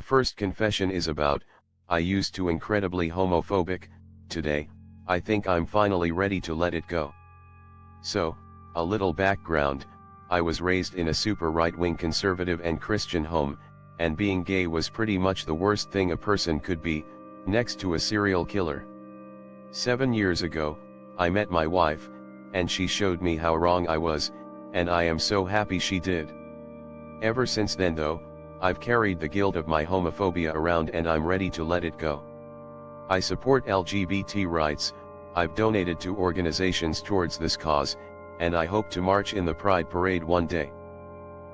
first confession is about, I used to incredibly homophobic. Today, I think I'm finally ready to let it go. So, a little background, I was raised in a super right-wing conservative and Christian home, and being gay was pretty much the worst thing a person could be, next to a serial killer. 7 years ago, I met my wife, and she showed me how wrong I was, and I am so happy she did. Ever since then though, I've carried the guilt of my homophobia around and I'm ready to let it go. I support LGBT rights, I've donated to organizations towards this cause, and I hope to march in the Pride Parade one day.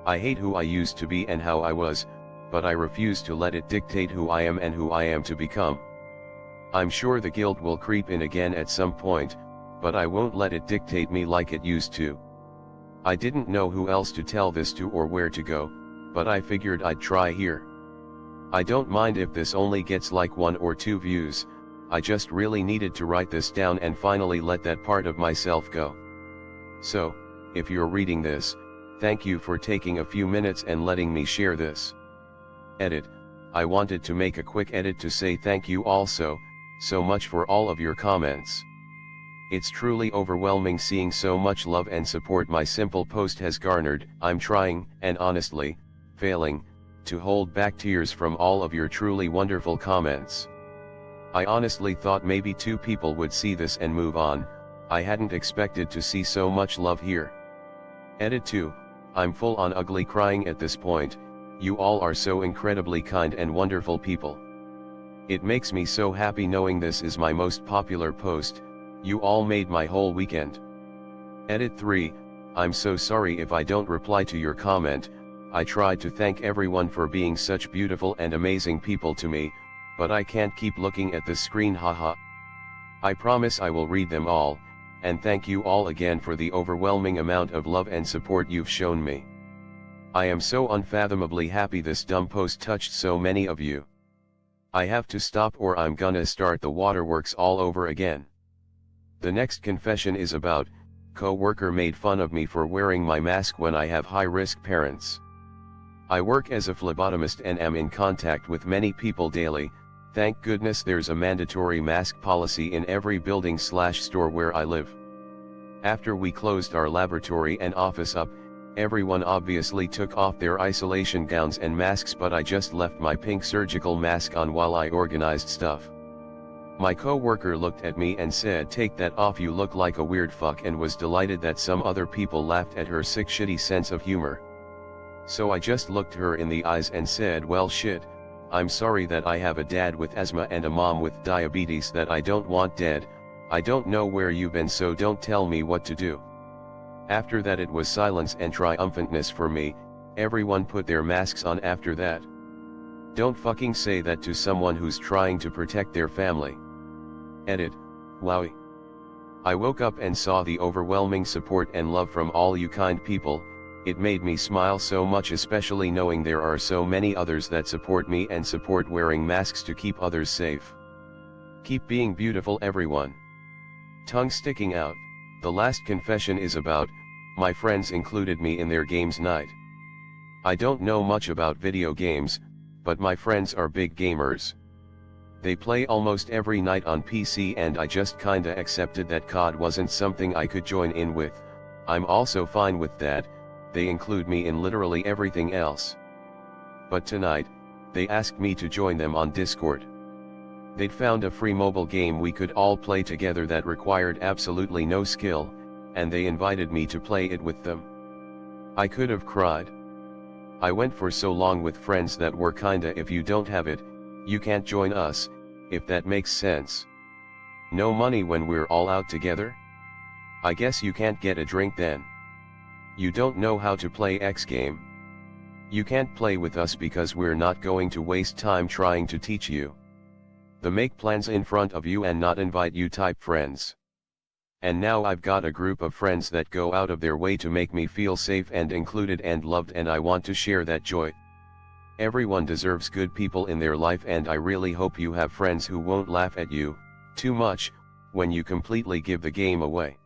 I hate who I used to be and how I was, but I refuse to let it dictate who I am and who I am to become. I'm sure the guilt will creep in again at some point, but I won't let it dictate me like it used to. I didn't know who else to tell this to or where to go, but I figured I'd try here. I don't mind if this only gets like 1 or 2 views, I just really needed to write this down and finally let that part of myself go. So, if you're reading this, thank you for taking a few minutes and letting me share this. Edit. I wanted to make a quick edit to say thank you also, so much for all of your comments. It's truly overwhelming seeing so much love and support my simple post has garnered. I'm trying, and honestly, failing, to hold back tears from all of your truly wonderful comments. I honestly thought maybe 2 people would see this and move on. I hadn't expected to see so much love here. Edit 2, I'm full on ugly crying at this point. You all are so incredibly kind and wonderful people. It makes me so happy knowing this is my most popular post. You all made my whole weekend. Edit 3, I'm so sorry if I don't reply to your comment. I tried to thank everyone for being such beautiful and amazing people to me, but I can't keep looking at the screen, haha. I promise I will read them all, and thank you all again for the overwhelming amount of love and support you've shown me. I am so unfathomably happy this dumb post touched so many of you. I have to stop or I'm gonna start the waterworks all over again. The next confession is about, co-worker made fun of me for wearing my mask when I have high-risk parents. I work as a phlebotomist and am in contact with many people daily. Thank goodness there's a mandatory mask policy in every building/store where I live. After we closed our laboratory and office up, everyone obviously took off their isolation gowns and masks, but I just left my pink surgical mask on while I organized stuff. My co-worker looked at me and said, "Take that off, you look like a weird fuck," and was delighted that some other people laughed at her sick shitty sense of humor. So I just looked her in the eyes and said, "Well shit, I'm sorry that I have a dad with asthma and a mom with diabetes that I don't want dead. I don't know where you've been, so don't tell me what to do." After that it was silence and triumphantness for me. Everyone put their masks on after that. Don't fucking say that to someone who's trying to protect their family. Edit. Wowie. I woke up and saw the overwhelming support and love from all you kind people. It made me smile so much, especially knowing there are so many others that support me and support wearing masks to keep others safe. Keep being beautiful, everyone. Tongue sticking out. The last confession is about, my friends included me in their games night. I don't know much about video games, but my friends are big gamers. They play almost every night on PC and I just kinda accepted that COD wasn't something I could join in with. I'm also fine with that. They include me in literally everything else. But tonight, they asked me to join them on Discord. They'd found a free mobile game we could all play together that required absolutely no skill, and they invited me to play it with them. I could have cried. I went for so long with friends that were kinda, if you don't have it, you can't join us, if that makes sense. No money when we're all out together? I guess you can't get a drink then. You don't know how to play X game? You can't play with us because we're not going to waste time trying to teach you. The make plans in front of you and not invite you type friends. And now I've got a group of friends that go out of their way to make me feel safe and included and loved, and I want to share that joy. Everyone deserves good people in their life, and I really hope you have friends who won't laugh at you too much when you completely give the game away.